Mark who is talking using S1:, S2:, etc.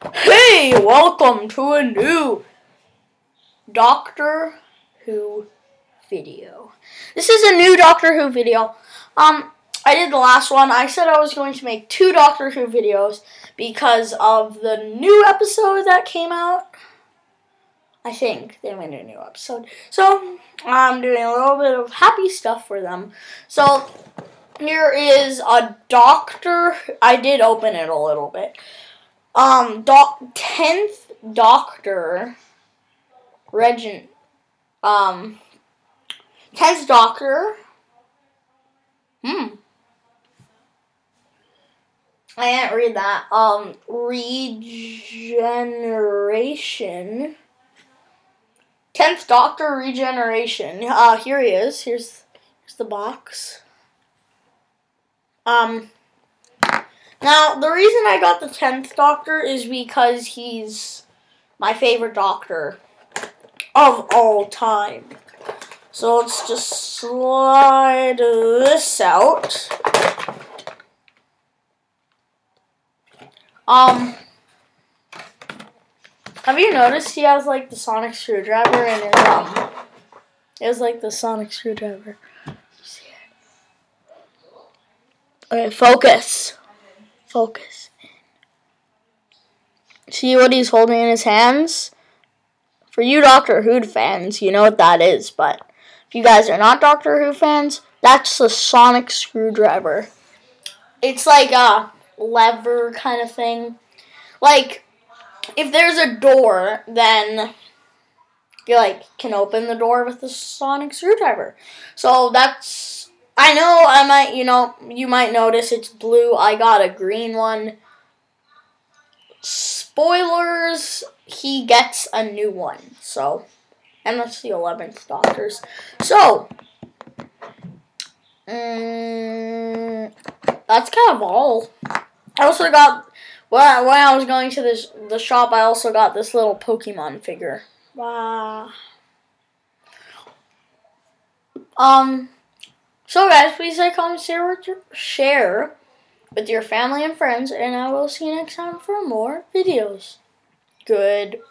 S1: Hey, welcome to a new Doctor Who video. This is a new Doctor Who video. I did the last one. I said I was going to make 2 Doctor Who videos because of the new episode that came out. I think they made a new episode. So, I'm doing a little bit of happy stuff for them. So, here is a Doctor... I did open it a little bit. 10th Doctor... 10th Doctor... I can't read that. Regeneration... 10th Doctor Regeneration. Here he is. Here's the box. Now, the reason I got the 10th Doctor is because he's my favorite Doctor of all time. So let's just slide this out. Have you noticed he has like the sonic screwdriver in his it was like the sonic screwdriver. See it? Okay, focus. Focus. See what he's holding in his hands? For you Doctor Who fans, you know what that is, but if you guys are not Doctor Who fans, that's the sonic screwdriver. It's like a lever kind of thing. Like, if there's a door, then you can open the door with the sonic screwdriver. So that's, I know you might notice it's blue. I got a green one. Spoilers, he gets a new one. So, and that's the 11th Doctor's. So, that's kind of all. I also got, when I was going to the shop, I also got this little Pokemon figure. Wow. So guys, please like, comment, share with your family and friends, and I will see you next time for more videos. Goodbye.